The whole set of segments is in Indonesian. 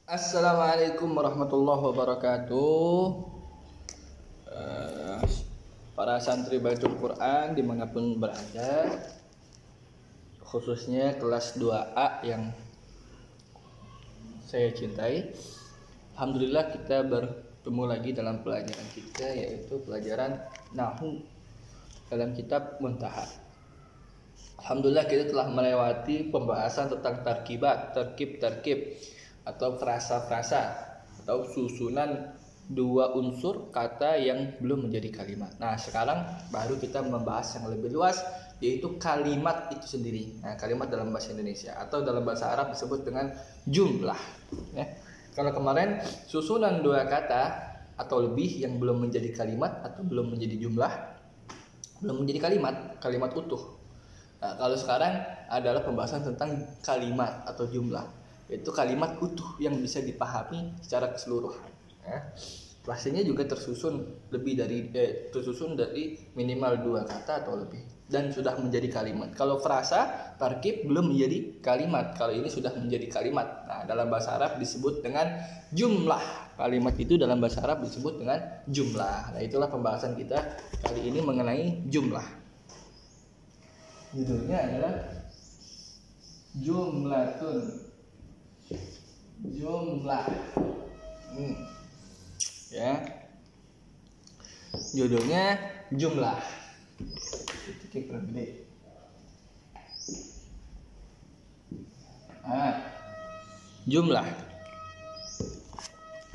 Assalamualaikum warahmatullahi wabarakatuh. Para santri Baitul Quran dimanapun berada, khususnya kelas 2A yang saya cintai, alhamdulillah kita bertemu lagi dalam pelajaran kita, yaitu pelajaran Nahwu dalam kitab Muntaha. Alhamdulillah kita telah melewati pembahasan tentang tarkibat, terkib atau frasa-frasa atau susunan dua unsur kata yang belum menjadi kalimat. Nah, sekarang baru kita membahas yang lebih luas, yaitu kalimat itu sendiri. Nah, kalimat dalam bahasa Indonesia atau dalam bahasa Arab disebut dengan jumlah. Ya. Kalau kemarin susunan dua kata atau lebih yang belum menjadi kalimat atau belum menjadi jumlah, belum menjadi kalimat utuh. Nah, kalau sekarang adalah pembahasan tentang kalimat atau jumlah, yaitu kalimat utuh yang bisa dipahami secara keseluruhan. Ya. Frasenya juga tersusun dari minimal dua kata atau lebih dan sudah menjadi kalimat. Kalau frasa tarkib belum menjadi kalimat, kalau ini sudah menjadi kalimat. Nah, dalam bahasa Arab disebut dengan jumlah. Kalimat itu dalam bahasa Arab disebut dengan jumlah. Nah, itulah pembahasan kita kali ini mengenai jumlah. Judulnya adalah jumlatun. Jumlah. Ya. Judulnya jumlah. Titik lebih. Jumlah.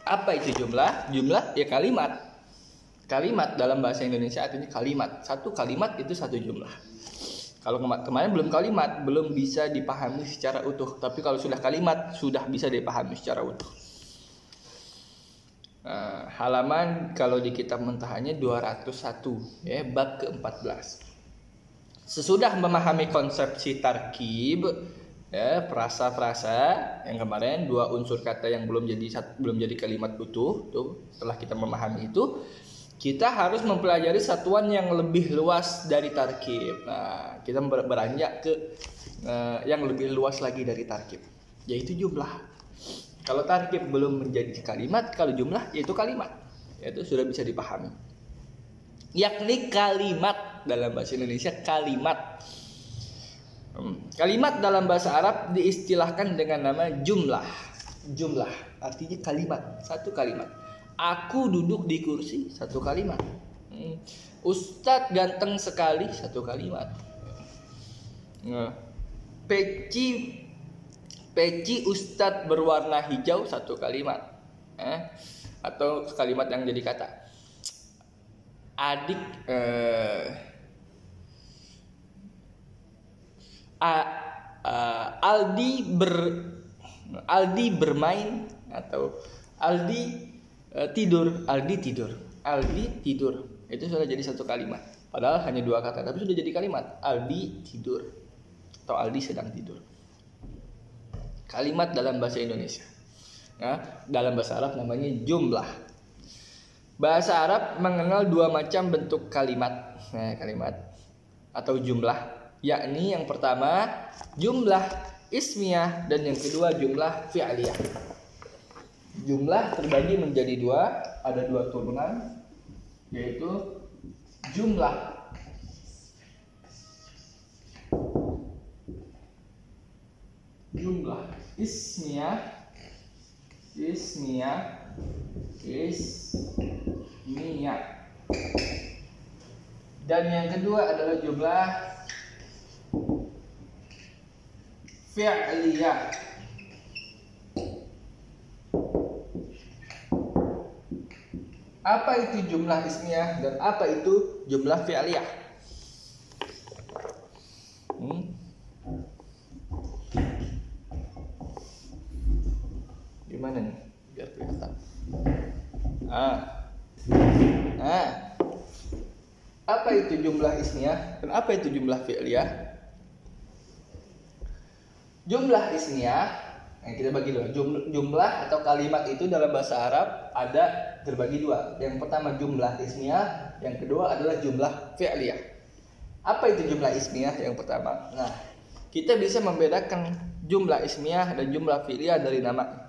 Apa itu jumlah? Jumlah ya kalimat. Kalimat dalam bahasa Indonesia artinya kalimat. Satu kalimat itu satu jumlah. Kalau kemarin belum kalimat, belum bisa dipahami secara utuh. Tapi kalau sudah kalimat, sudah bisa dipahami secara utuh. Halaman kalau di kitab Muntahanya 201, ya, bab ke-14. Sesudah memahami konsepsi tarkib, ya, frasa-frasa yang kemarin dua unsur kata yang belum jadi kalimat utuh, tuh setelah kita memahami itu, kita harus mempelajari satuan yang lebih luas dari tarkib. Nah, kita beranjak ke yang lebih luas lagi dari tarkib, yaitu jumlah. Kalau tarkib belum menjadi kalimat, kalau jumlah yaitu kalimat, yaitu sudah bisa dipahami. Yakni kalimat dalam bahasa Indonesia kalimat. Kalimat dalam bahasa Arab diistilahkan dengan nama jumlah. Jumlah artinya kalimat, satu kalimat. Aku duduk di kursi, satu kalimat. Ustadz ganteng sekali, satu kalimat. Peci Ustadz berwarna hijau, satu kalimat. Atau kalimat yang jadi kata. Aldi bermain, atau Aldi tidur. Itu sudah jadi satu kalimat. Padahal hanya dua kata, tapi sudah jadi kalimat. Aldi tidur atau Aldi sedang tidur. Kalimat dalam bahasa Indonesia. Nah, dalam bahasa Arab namanya jumlah. Bahasa Arab mengenal dua macam bentuk kalimat. Nah, kalimat atau jumlah, yakni yang pertama jumlah ismiyah dan yang kedua jumlah fi'liyah. Jumlah terbagi menjadi dua, ada dua turunan, yaitu jumlah ismiyah dan yang kedua adalah jumlah fi'liyah. Apa itu jumlah ismiyah dan apa itu jumlah fi'liyah? Gimana nih biar kelihatan? Apa itu jumlah ismiyah dan apa itu jumlah fi'liyah? Jumlah ismiyah, kita bagi dua. Jumlah atau kalimat itu dalam bahasa Arab ada terbagi dua. Yang pertama jumlah ismiyah, yang kedua adalah jumlah fi'liyah. Apa itu jumlah ismiyah yang pertama? Nah, kita bisa membedakan jumlah ismiyah dan jumlah fi'liyah dari nama.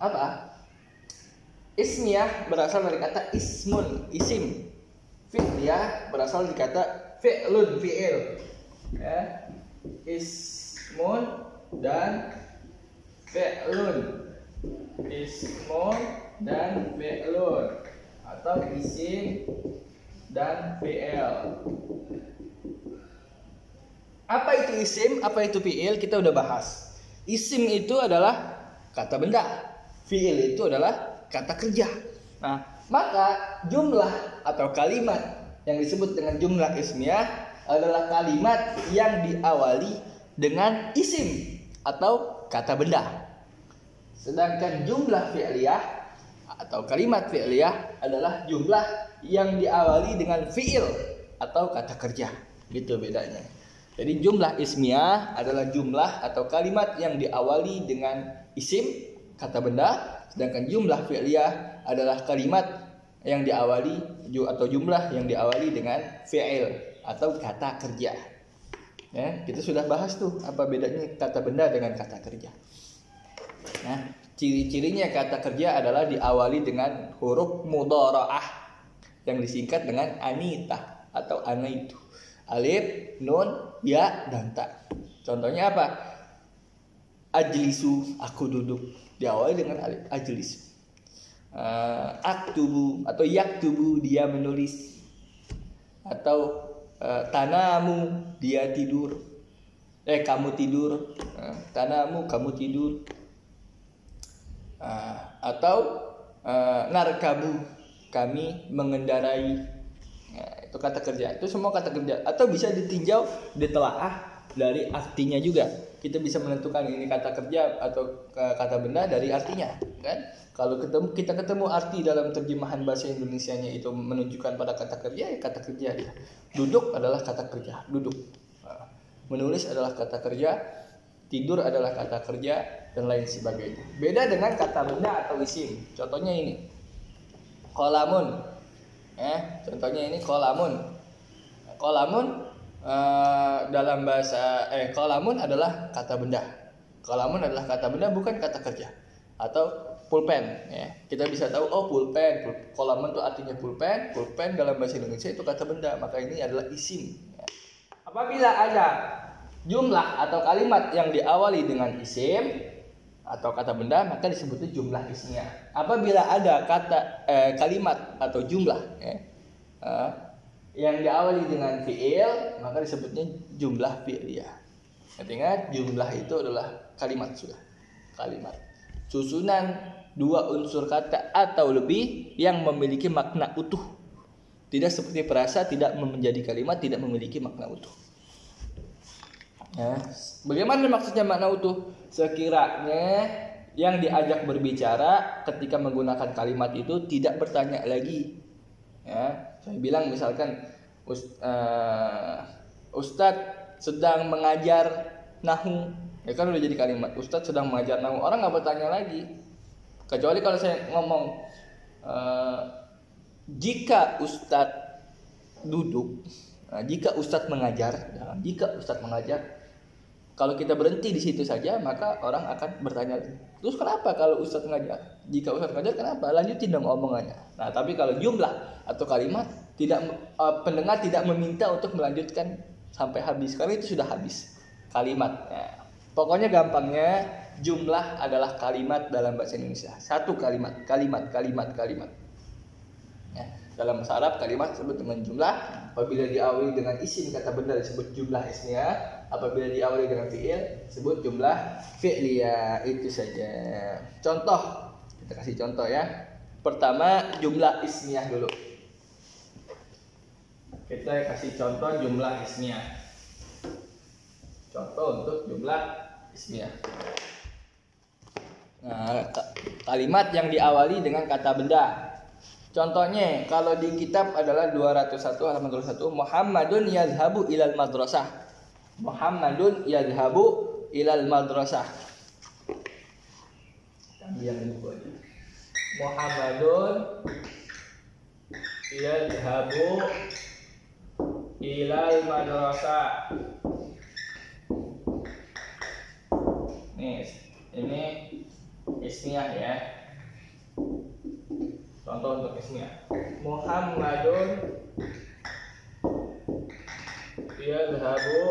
Apa? Ismiyah berasal dari kata ismun, isim. Fi'liyah berasal dari kata fi'lun, fi'il. Ya. Ismun dan fi'lun. Ismun dan fi'lun, atau isim dan fi'il. Apa itu isim? Apa itu fi'il? Kita udah bahas. Isim itu adalah kata benda. Fi'il itu adalah kata kerja. Nah, maka jumlah atau kalimat yang disebut dengan jumlah ismiyah adalah kalimat yang diawali dengan isim atau kata benda. Sedangkan jumlah fi'liyah atau kalimat fi'liyah adalah jumlah yang diawali dengan fi'il atau kata kerja. Gitu bedanya. Jadi jumlah ismiyah adalah jumlah atau kalimat yang diawali dengan isim, kata benda. Sedangkan jumlah fi'liyah adalah kalimat yang diawali atau jumlah yang diawali dengan fi'il atau kata kerja. Ya, kita sudah bahas tuh apa bedanya kata benda dengan kata kerja. Nah, ciri-cirinya kata kerja adalah diawali dengan huruf mudhara'ah yang disingkat dengan anita atau anaitu. Alif, nun, ya, dan ta. Contohnya apa? Ajlisu, aku duduk. Diawali dengan alif, ajlisu. Aktubu atau yaktubu, dia menulis. Atau tanamu, dia tidur. Kamu tidur. Tanamu, kamu tidur. Atau narkabu, kami mengendarai. Itu kata kerja. Itu semua kata kerja. Atau bisa ditinjau, ditelaah dari artinya juga. Kita bisa menentukan ini kata kerja atau kata benda dari artinya, kan? Kalau kita ketemu arti dalam terjemahan bahasa Indonesianya itu menunjukkan pada kata kerja, ya kata kerja dia. Duduk adalah kata kerja, duduk. Menulis adalah kata kerja, tidur adalah kata kerja, dan lain sebagainya. Beda dengan kata benda atau isim. Contohnya ini, qalamun. Contohnya ini qalamun. Qalamun dalam bahasa qalamun adalah kata benda. Qalamun adalah kata benda, bukan kata kerja. Atau pulpen, ya. Kita bisa tahu pulpen. Qalamun itu artinya pulpen. Pulpen dalam bahasa Indonesia itu kata benda, maka ini adalah isim. Apabila ada jumlah atau kalimat yang diawali dengan isim atau kata benda, maka disebutnya jumlah ismiyah. Apabila ada kalimat atau jumlah yang diawali dengan fi'il, maka disebutnya jumlah fi'liyah. Ingat, jumlah itu adalah kalimat sudah. Kalimat susunan dua unsur kata atau lebih yang memiliki makna utuh. Tidak seperti perasa, tidak menjadi kalimat, tidak memiliki makna utuh. Bagaimana maksudnya makna utuh? Sekiranya yang diajak berbicara ketika menggunakan kalimat itu tidak bertanya lagi. Saya bilang misalkan Ustadz sedang mengajar nahu, ya kan udah jadi kalimat. Ustadz sedang mengajar nahu, orang nggak bertanya lagi. Kecuali kalau saya ngomong jika Ustadz duduk, jika Ustadz mengajar, kalau kita berhenti di situ saja, maka orang akan bertanya, terus kenapa kalau Ustadz ngajar? Jika Ustadz ngajar, kenapa? Lanjutin dong omongannya. Nah, tapi kalau jumlah atau kalimat, pendengar tidak meminta untuk melanjutkan sampai habis, karena itu sudah habis kalimat. Pokoknya gampangnya, jumlah adalah kalimat dalam bahasa Indonesia. Satu kalimat. Dalam bahasa Arab kalimat disebut dengan jumlah. Apabila diawali dengan isim kata benda disebut jumlah ismiyah. Apabila diawali dengan fi'il disebut jumlah fi'liyah. Itu saja. Contoh, kita kasih contoh ya. Pertama jumlah ismiyah dulu. Kita kasih contoh jumlah ismiyah. Contoh untuk jumlah ismiyah. Nah, kalimat yang diawali dengan kata benda. Contohnya kalau di kitab adalah 201 halaman 21, Muhammadun yadhhabu ilal madrasah. Muhammadun yadhhabu ilal madrasah. Muhammadun yadhhabu ilal madrasah. Nih, ini ismiyah ya. Contoh untuk ismiyah. Muhammadun yadhabu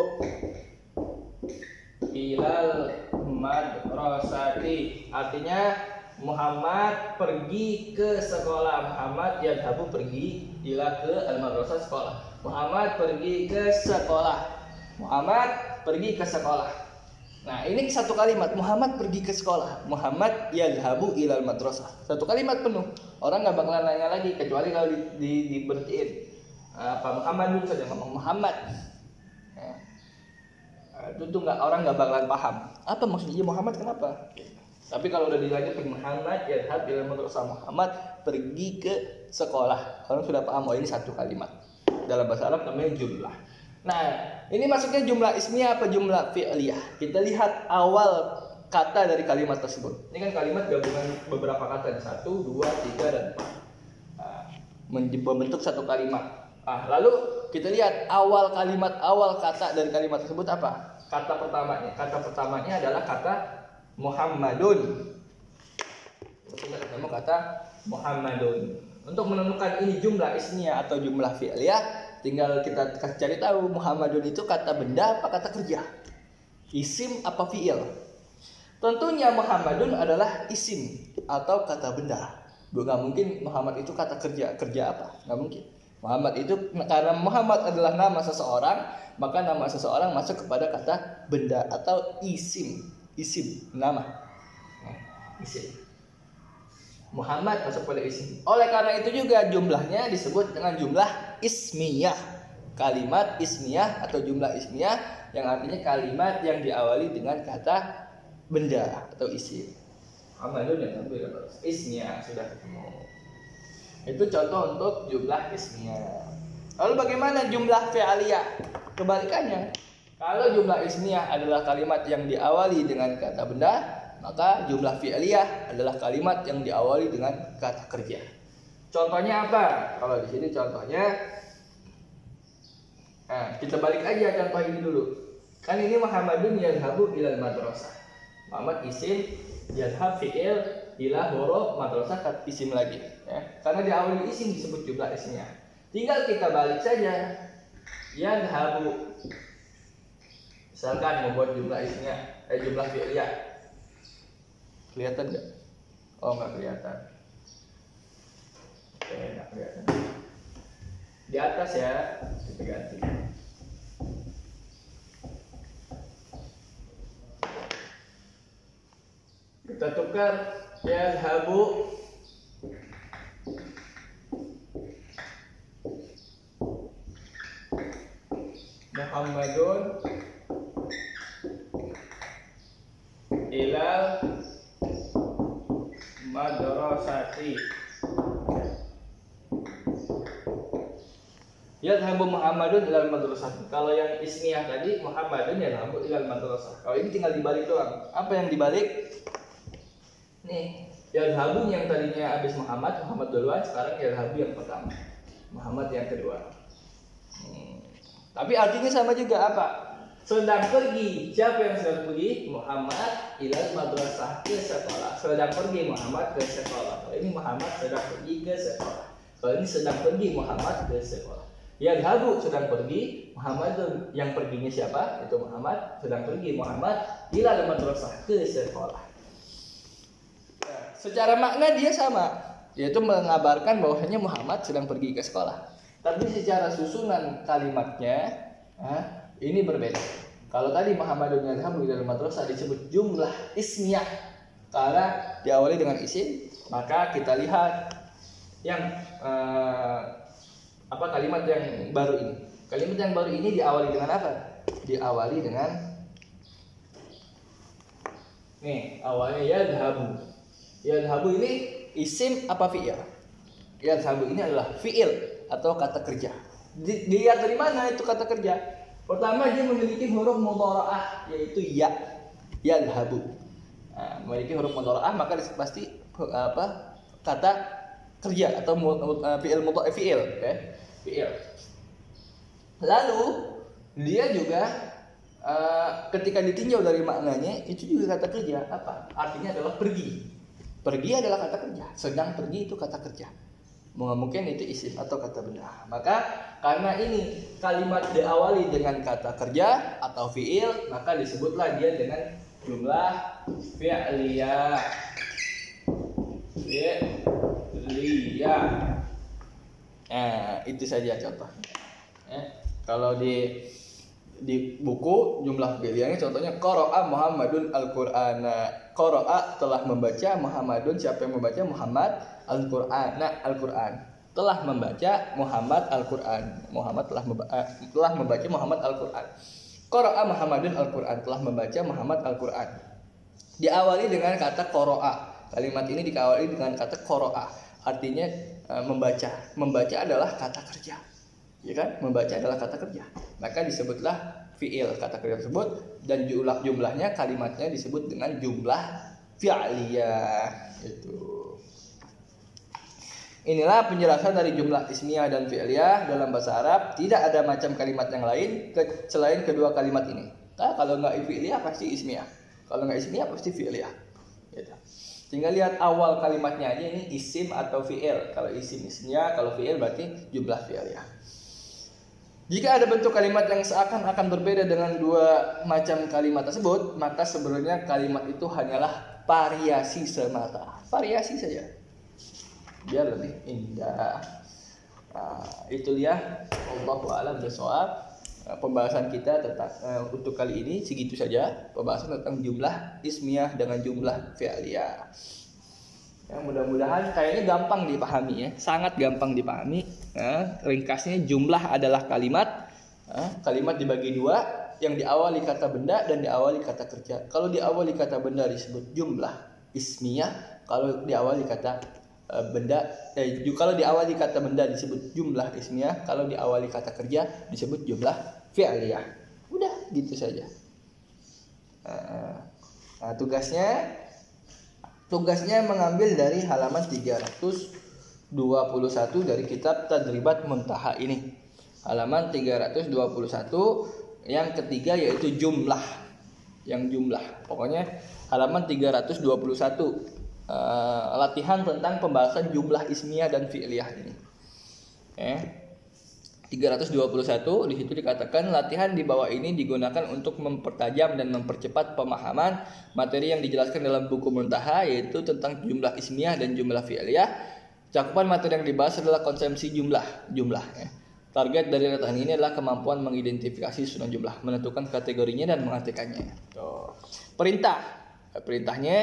ilal madrasati. Artinya Muhammad pergi ke sekolah. Muhammad yadhabu pergi ila ke al-madrasah sekolah. Muhammad pergi ke sekolah. Muhammad pergi ke sekolah. Nah, ini satu kalimat, Muhammad pergi ke sekolah. Muhammad yadhabu ilal madrasah. Satu kalimat penuh. Orang nggak bakalan nanya lagi kecuali kalau diberhentiin. Apa Muhammad dulu saja ngomong Muhammad. Itu tuh orang nggak bakalan paham. Apa maksudnya Muhammad kenapa? Tapi kalau udah dilanjut Muhammad yadhab ilal madrasah, Muhammad pergi ke sekolah. Orang sudah paham, oh ini satu kalimat. Dalam bahasa Arab namanya jumlah. Nah, ini masuknya jumlah ismiyah apa jumlah fi'liyah? Kita lihat awal kata dari kalimat tersebut. Ini kan kalimat gabungan beberapa kata, 1, 2, 3, dan 4. Membentuk satu kalimat. Lalu kita lihat awal kata dari kalimat tersebut apa? Kata pertamanya adalah kata Muhammadun. Kita ketemu kata Muhammadun. Untuk menemukan ini jumlah ismiyah atau jumlah fi'liyah, tinggal kita cari tahu Muhammadun itu kata benda apa kata kerja, isim apa fi'il. Tentunya Muhammadun adalah isim atau kata benda. Nggak mungkin Muhammad itu kata kerja apa, nggak mungkin. Muhammad itu karena Muhammad adalah nama seseorang, maka nama seseorang masuk kepada kata benda atau isim nama, isim. Muhammad masuk pada isim. Oleh karena itu juga jumlahnya disebut dengan jumlah ismiyah. Kalimat ismiyah atau jumlah ismiyah yang artinya kalimat yang diawali dengan kata benda atau isim. Muhammadun yang tampil ismiyah sudah ketemu. Itu contoh untuk jumlah ismiyah. Lalu bagaimana jumlah fi'liyah? Kebalikannya. Kalau jumlah ismiyah adalah kalimat yang diawali dengan kata benda, maka jumlah fi'liyah adalah kalimat yang diawali dengan kata kerja. Contohnya apa? Kalau di sini contohnya, kita balik aja contoh ini dulu. Kan ini Muhammadun yadhabu ilal madrasah. Muhammad isim, yadhab fi'il, ila huruf, madrasah kat isim lagi. Ya. Karena diawali isim disebut jumlah ismiyah. Tinggal kita balik saja. Yadhabu. Misalkan membuat jumlah ismiyah, jumlah fi'liyah. Kelihatan nggak? Oh, nggak kelihatan. Oke, nggak kelihatan. Di atas ya, kita ganti. Kita tukar yadhabu Muhammadun ilal madrasati. Yadhabu Muhammadun ilal madrasati. Kalau yang ismiyah tadi Muhammadun yadhabu ilal madrasah. Kalau ini tinggal dibalik doang. Apa yang dibalik? Nih, yadhabu yang tadinya habis Muhammad duluan, sekarang yadhabu yang pertama, Muhammad yang kedua. Tapi artinya sama juga apa? Sedang pergi. Siapa yang sedang pergi? Muhammad ilal madrasah, ke sekolah. Sedang pergi Muhammad ke sekolah. Kalau ini Muhammad sedang pergi ke sekolah. Kalau ini sedang pergi Muhammad ke sekolah. Yadhabu sedang pergi, Muhammad yang perginya siapa? Itu Muhammad sedang pergi, Muhammad ilal madrasah, ke sekolah. Secara makna dia sama, yaitu mengabarkan bahwasanya Muhammad sedang pergi ke sekolah. Tapi secara susunan kalimatnya, ini berbeda. Kalau tadi Muhammadun yadhabu ilal madrasah disebut jumlah ismiyah karena diawali dengan isim, maka kita lihat yang kalimat yang baru ini. Kalimat yang baru ini diawali dengan apa? Diawali dengan awalnya yadhabu. Yadhabu ini isim apa fi'il? Yadhabu ini adalah fi'il atau kata kerja. Dilihat dari mana itu kata kerja? Pertama, dia memiliki huruf mudhara'ah, yaitu ya. Yadhabu. Memiliki huruf mudhara'ah, maka pasti kata kerja atau fi'il mudhari' fi'il, okay? Fi'il. Lalu dia juga ketika ditinjau dari maknanya itu juga kata kerja apa? Artinya adalah pergi. Pergi adalah kata kerja, sedang pergi itu kata kerja. Mungkin itu isim atau kata benda. Maka karena ini kalimat diawali dengan kata kerja atau fiil, maka disebutlah dia dengan jumlah fi'liyah. Fi'liyah. Nah, itu saja contoh. Kalau di buku jumlah fi'liyahnya contohnya qara'a Muhammadun al-Qur'ana. Qara'a telah membaca, Muhammadun siapa yang membaca? Muhammad al-Qur'an. Nah, Al-Qur'an telah membaca Muhammad al-Qur'an. Muhammad telah membaca Muhammad al-Qur'an. Qara'a Muhammadun al-Qur'an, telah membaca Muhammad al-Qur'an. Diawali dengan kata qara'a. Kalimat ini diawali dengan kata qara'a. Artinya membaca. Membaca adalah kata kerja. Ya kan? Membaca adalah kata kerja. Maka disebutlah fi'il kata kerja tersebut, dan jumlahnya kalimatnya disebut dengan jumlah fi'liyah. Itu. Inilah penjelasan dari jumlah ismiyah dan fi'liyah dalam bahasa Arab. Tidak ada macam kalimat yang lain selain kedua kalimat ini. Nah, kalau nggak fi'liyah pasti ismiyah. Kalau nggak ismiyah pasti fi'liyah. Gitu. Tinggal lihat awal kalimatnya aja, ini isim atau fi'il. Kalau isim ismiyah, kalau fi'il berarti jumlah fi'liyah. Jika ada bentuk kalimat yang seakan-akan berbeda dengan dua macam kalimat tersebut, maka sebenarnya kalimat itu hanyalah variasi semata. Variasi saja, biar lebih indah. Nah, itu dia. Allahu a'lam bishawab. Pembahasan kita tentang untuk kali ini segitu saja. Pembahasan tentang jumlah ismiyah dengan jumlah fi'liyah. Ya, mudah-mudahan kayaknya gampang dipahami ya, sangat gampang dipahami. Ringkasnya jumlah adalah kalimat. Kalimat dibagi dua, yang diawali kata benda dan diawali kata kerja. Kalau diawali kata benda disebut jumlah ismiyah. Kalau diawali kata kalau diawali kata benda disebut jumlah ismiyah. Kalau diawali kata kerja disebut jumlah fi'liyah. Udah gitu saja. Nah, tugasnya mengambil dari halaman 321 dari kitab Tadribat Muntaha ini. Halaman 321 yang ketiga yaitu jumlah. Yang jumlah. Pokoknya halaman 321 latihan tentang pembahasan jumlah ismiyah dan fi'liyah ini. 321 di situ dikatakan latihan di bawah ini digunakan untuk mempertajam dan mempercepat pemahaman materi yang dijelaskan dalam buku Muntaha, yaitu tentang jumlah ismiyah dan jumlah fi'liyah. Cakupan materi yang dibahas adalah konsepsi jumlah. Target dari latihan ini adalah kemampuan mengidentifikasi susunan jumlah, menentukan kategorinya dan mengartikannya. Perintahnya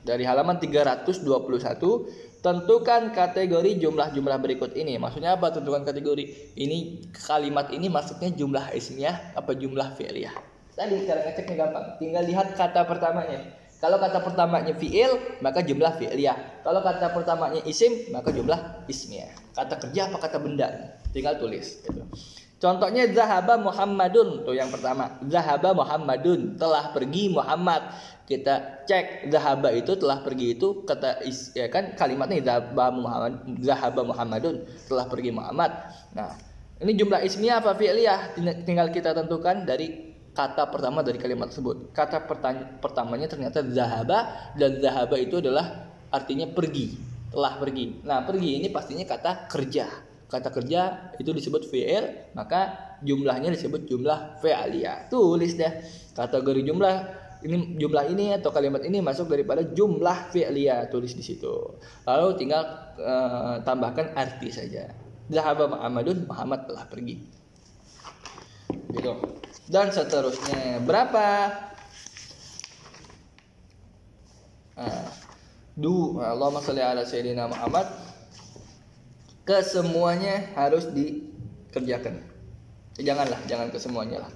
dari halaman 321. Tentukan kategori jumlah-jumlah berikut ini. Maksudnya apa tentukan kategori? Ini kalimat ini maksudnya jumlah ismiyah apa jumlah fi'liyah? Tadi cara ngeceknya gampang. Tinggal lihat kata pertamanya. Kalau kata pertamanya fi'il, maka jumlah fi'liyah. Kalau kata pertamanya isim, maka jumlah ismiyah. Kata kerja apa kata benda? Tinggal tulis gitu. Contohnya zahaba Muhammadun, tuh yang pertama. Zahaba Muhammadun, telah pergi Muhammad. Kita cek zahaba itu telah pergi itu kata ya kan kalimatnya zahaba Muhammadun, telah pergi Muhammad. Nah, ini jumlah ismiyah apa fi'liyah? Tinggal kita tentukan dari kata pertama dari kalimat tersebut. Kata pertamanya ternyata zahaba, dan zahaba itu adalah artinya pergi, telah pergi. Nah, pergi ini pastinya kata kerja. Kata kerja itu disebut fi'il, maka jumlahnya disebut jumlah fi'liyah. Tulis deh kategori jumlah ini atau kalimat ini masuk daripada jumlah fi'liyah, tulis di situ. Lalu tinggal tambahkan arti saja. Zahaba Muhammadun, Muhammad telah pergi. Gitu. Dan seterusnya. Berapa? Allahumma shalli ala sayyidina Muhammad. Kesemuanya harus dikerjakan. Jangan kesemuanya lah.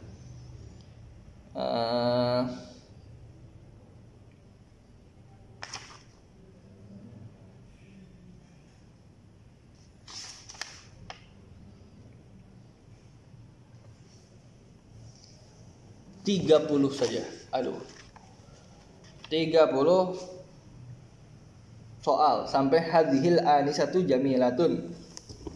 30 saja. 30 soal sampai hadhil anisatu jamilatun.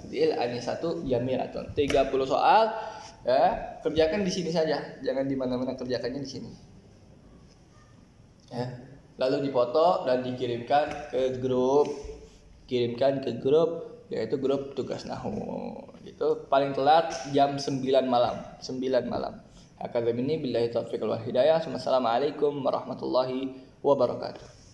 Hadhil anisatu jamilatun. 30 soal ya, kerjakan di sini saja. Jangan di mana-mana, kerjakannya di sini. Ya. lalu dipoto dan dikirimkan ke grup, yaitu grup tugas nahu. Itu paling telat jam 9 malam. Hakadha minni billahi taufiq wal hidayah. Wassalamualaikum warahmatullahi wabarakatuh.